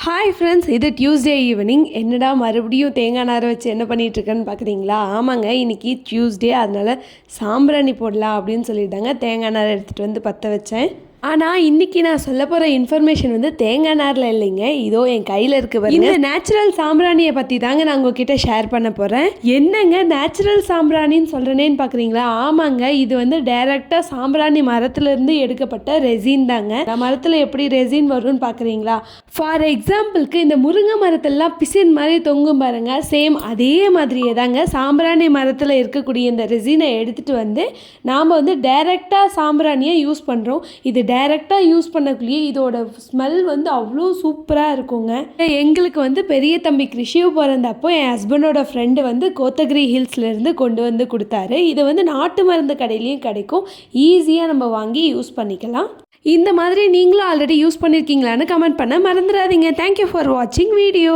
Hi friends, இது Tuesday evening. என்னடா மறுபடியும் தேங்காய் நாரை வச்சு என்ன பண்ணிகிட்ருக்கேன்னு பார்க்குறீங்களா? ஆமாங்க, இன்றைக்கி டியூஸ்டே, அதனால் சாம்பிராணி போடலாம் அப்படின்னு சொல்லிட்டாங்க. தேங்காய் நாரை எடுத்துகிட்டு வந்து பற்ற வச்சேன். ஆனால் இன்றைக்கி நான் சொல்ல போகிற இன்ஃபர்மேஷன் வந்து தேங்காய் நாரில் இல்லைங்க. இதோ என் கையில் இருக்க பாருங்க. இந்த நேச்சுரல் சாம்பிராணியை பற்றி தாங்க நான் உங்ககிட்ட ஷேர் பண்ண போகிறேன். என்னங்க நேச்சுரல் சாம்பிராணின்னு சொல்கிறேனேன்னு பார்க்குறீங்களா? ஆமாங்க, இது வந்து டைரெக்டாக சாம்பிராணி மரத்துலேருந்து எடுக்கப்பட்ட ரெசின் தாங்க. மரத்தில் எப்படி ரெசின் வரும்னு பார்க்குறீங்களா? ஃபார் எக்ஸாம்பிளுக்கு இந்த முருங்கை மரத்தெல்லாம் பிசின் மாதிரி தொங்கும் பாருங்க, சேம் அதே மாதிரியே தாங்க சாம்பிராணி மரத்தில் இருக்கக்கூடிய இந்த ரெசினை எடுத்துகிட்டு வந்து நாம் வந்து டைரெக்டாக சாம்பிராணியை யூஸ் பண்ணுறோம். இது டைரெக்டாக யூஸ் பண்ணக்குள்ளேயே இதோட ஸ்மெல் வந்து அவ்வளோ சூப்பராக இருக்குங்க. எங்களுக்கு வந்து பெரிய தம்பி கிருஷியு பிறந்தப்போ என் ஹஸ்பண்டோட ஃப்ரெண்டு வந்து கோத்தகிரி ஹில்ஸ்லேருந்து கொண்டு வந்து கொடுத்தாரு. இது வந்து நாட்டு மருந்து கடையிலையும் கிடைக்கும். ஈஸியாக நம்ம வாங்கி யூஸ் பண்ணிக்கலாம். இந்த மாதிரி நீங்களும் ஆல்ரெடி யூஸ் பண்ணியிருக்கீங்களான்னு கமெண்ட் பண்ண மறந்துடாதீங்க. தேங்க்யூ ஃபார் வாட்சிங் வீடியோ.